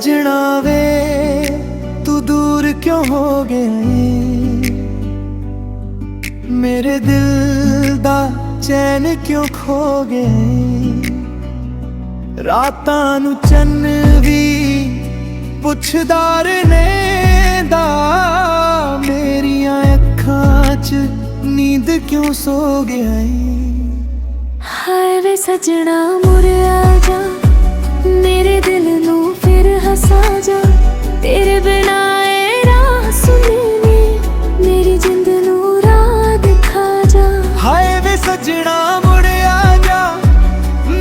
सजना वे तू दूर क्यों हो गई, मेरे दिल दा चैन क्यों खो गई। रातां नू चन्न भी पुछदा रहंदा, मेरियां अखां च नींद क्यों सो गया। हाय वे सजना मुड़ आजा, मेरे दिल नू फिर हसा जा। तेरे बिना ए राह सुननी, मेरी जिंद नू राह दिखा जा। हाय वे सजना मुड़ आजा,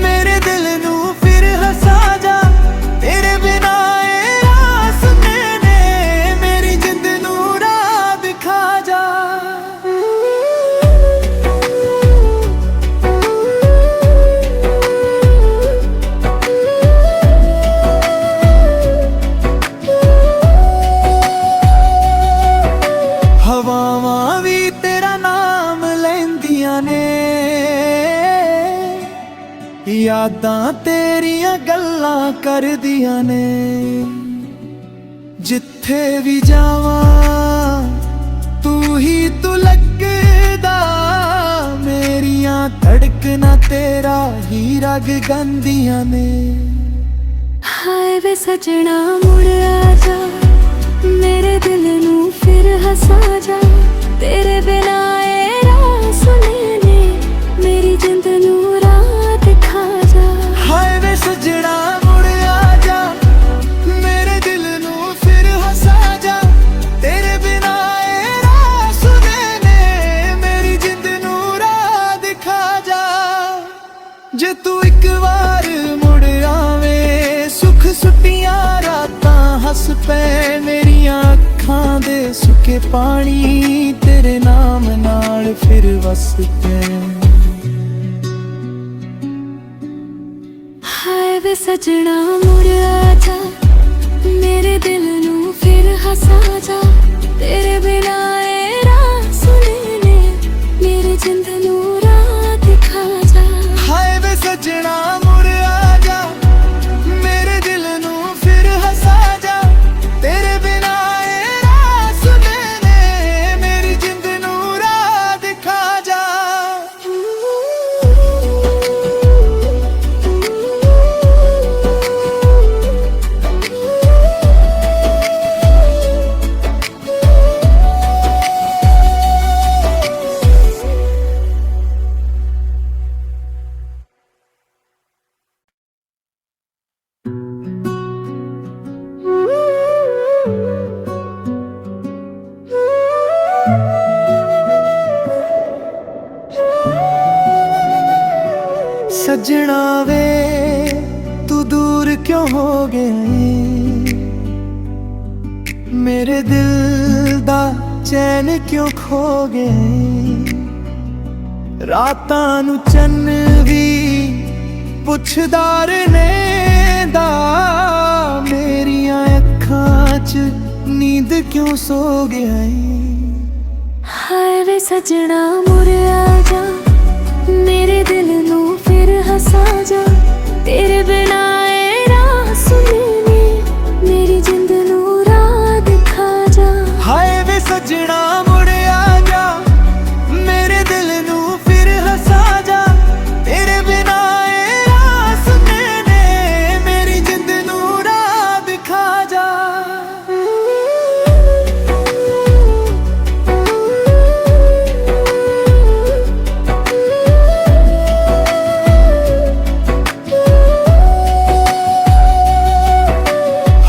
मेरे दिल नू फिर हसा जा। तेरे बिना ए राह सुननी, मेरी जिंद नू राह दिखा जा। हवावां भी तेरा नाम लैंदियां ने, यादां तेरियां गल्लां करदियां ने। जिथे भी जावां तू ही तू लगदा, मेरियां धड़कनां तेरा ही रग गांदियां ने। हाय वे सजना मुड़ आजा, मेरे दिल नू फिर हसा जा। तेरे बिना ए राह सुननी, मेरी जिंद नू राह दिखा जा। हाय वे सजना मुड़ आजा, मेरे दिल नू फिर हसा जा। तेरे बिना ए राह सुननी, मेरी जिंद नू राह दिखा जा। जे तू एक बार मुड़ आवे, सुख सुटियां रातां हस पै। मेरियां अखां दे सुके पानी तेरे नाम नाल फिर वस पै। हाय वे सजना मुड़ आजा, मेरे दिल नू फिर हसा जा। तेरे बिना ए राह सुननी, मेरी जिंद नू राह दिखा जा। हाय वे सजना मुड़ आजा, मेरे दिल नू फिर हसा जा। तेरे बिना ए राह सुननी, मेरी जिंद नू राह दिखा जा। सजना वे तू दूर क्यों हो गई, मेरे दिल दा चैन क्यों खो गई। रातां नू चन्न भी पुछदा रहंदा, मेरियां अखां च नींद क्यों सो गया। हाय वे सजना मुड़ आजा, मेरे दिल नू फिर हसा जा। तेरे बिना ए राह सुननी, मेरी जिंद नू राह दिखा जा। हाय वे सजना मुड़ आजा, मेरे दिल नू फिर हसा जा। तेरे बिना ए राह सुननी, मेरी जिंद नू राह दिखा जा।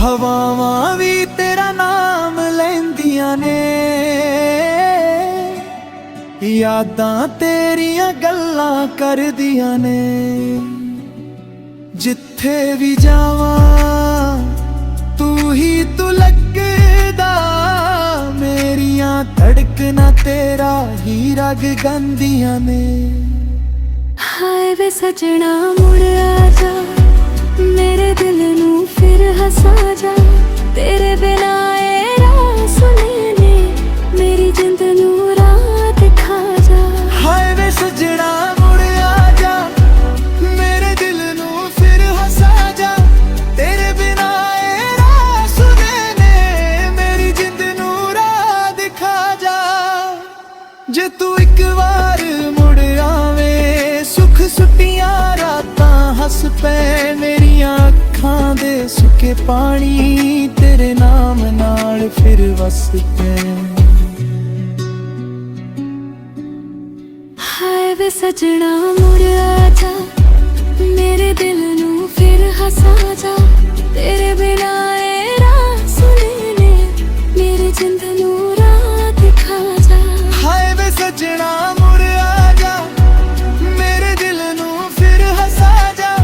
हवावां भी तेरा नाम लैंदियां ने, यादां तेरियां गल्लां करदियां ने। जिथे भी जावां तू ही तू लगदा, मेरियां धड़कनां तेरा ही रग गांदियां ने। हाय वे सजना मुड़ आजा, मेरे दिल नू फिर हसा जा। तेरे बिना ए राह सुननी, मेरी जिंद नू राह दिखा जा। हाय वे सजना मुड़ आजा, मेरे दिल नू फिर हसा जा। तेरे बिना ए ਜੇ ਤੂੰ ਇੱਕ ਵਾਰ ਮੁੜ ਆਵੇਂ, ਸੁੱਖ ਸੁੱਟੀਆਂ ਰਾਤਾਂ ਹੱਸ ਪੈ ਮੇਰੀਆਂ ਅੱਖਾਂ ਦੇ ਸੁੱਕੇ ਪਾਣੀ ਤੇਰੇ ਨਾਮ ਨਾਲ ਫਿਰ ਵਸ ਪੈ। ਹਾਏ ਵੇ ਸਜਣਾ ਮੁੜ ਆ ਜਾ, ਮੇਰੇ ਦਿਲ ਨੂੰ ਫਿਰ ਹਸਾ ਜਾ, ਤੇਰੇ ਬਿਨਾ ਇਹ ਰਾਹ ਸੁਣੇ ਨੇ, ਮੇਰੀ ਜਿੰਦ ਨੂੰ ਰਾਹ ਦਿਖਾ ਜਾ। ਹਾਏ ਵੇ ਸਜਣਾ ਮੁੜ ਆ ਜਾ, ਮੇਰੇ ਦਿਲ ਨੂੰ ਫਿਰ ਹਸਾ ਜਾ,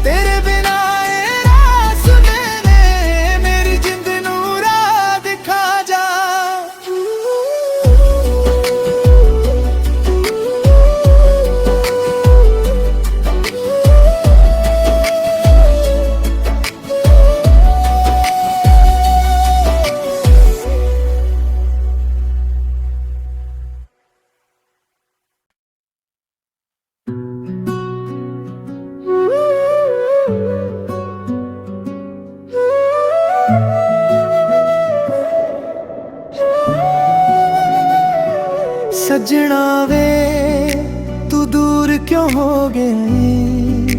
ਤੇਰੇ ਬਿਨਾ ਇਹ ਰਾਹ ਸੁਣੇ ਨੇ, ਮੇਰੀ ਜਿੰਦ ਨੂੰ ਰਾਹ ਦਿਖਾ ਜਾ। ਸੱਜਣਾ ਵੇ ਤੂੰ ਦੂਰ ਕਿਉਂ ਹੋ ਗਈ,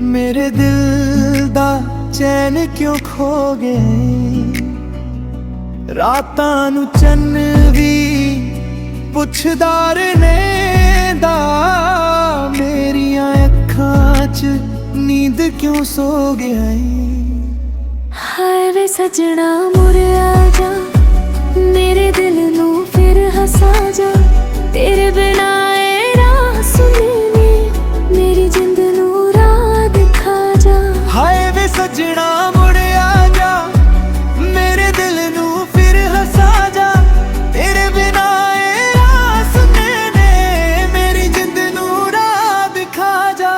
ਮੇਰੇ ਦਿਲ ਦਾ ਚੈਨ ਕਿਉਂ ਖੋ ਗਈ। ਰਾਤਾਂ ਨੂੰ ਚੰਨ ਵੀ ਪੁੱਛਦਾ ਰਹਿੰਦਾ, ਮੇਰੀਆਂ ਅੱਖਾਂ 'ਚ ਨੀਂਦ ਕਿਉਂ ਸੋ ਗਿਆ ਈ। ਹਾਏ ਵੇ ਸਜਣਾ ਮੁੜ ਆ ਜਾ, ਮੇਰੇ ਦਿਲ ਨੂੰ ਫਿਰ ਹਸਾ ਜਾ, ਤੇਰੇ ਬਿਨਾ ਇਹ ਰਾਹ ਸੁਣੇ ਨੇ, ਮੇਰੀ ਜਿੰਦ ਨੂੰ ਰਾਹ ਦਿਖਾ ਜਾ। ਹਾਏ ਵੇ ਸਜਣਾ ਮੁੜ ਆ ਜਾ, ਮੇਰੇ ਦਿਲ ਨੂੰ ਫਿਰ ਹਸਾ ਜਾ, ਤੇਰੇ ਬਿਨਾ ਇਹ ਰਾਹ ਸੁਣੇ ਨੇ, ਮੇਰੀ ਜਿੰਦ ਨੂੰ ਰਾਹ ਦਿਖਾ ਜਾ।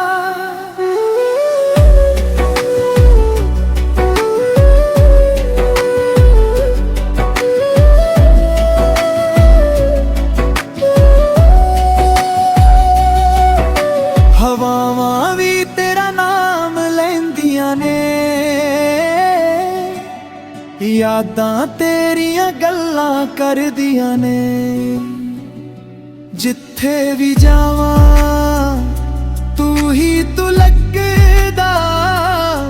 ਹਵਾਵਾਂ ਵੀ ਤੇਰਾ ਨਾਮ ਲੈਂਦੀਆਂ ਨੇ, ਯਾਦਾਂ ਤੇਰੀਆਂ ਗੱਲਾਂ ਕਰਦੀਆਂ ਨੇ। ਜਿੱਥੇ ਵੀ ਜਾਵਾਂ ਤੂੰ ਹੀ ਤੂੰ ਲੱਗਦਾ,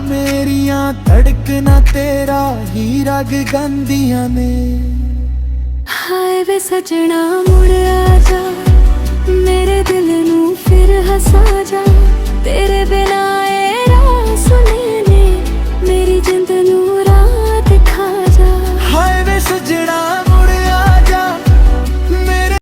ਮੇਰੀਆਂ ਧੜਕਨਾਂ ਤੇਰਾ ਹੀ ਰਗ ਗਾਉਂਦੀਆਂ ਨੇ। ਹਾਏ ਵੇ ਸਜਣਾ ਮੁੜ ਆ ਜਾ, ਮੇਰੇ ਦਿਲ ਨੂੰ ਫਿਰ ਹਸਾ ਜਾ,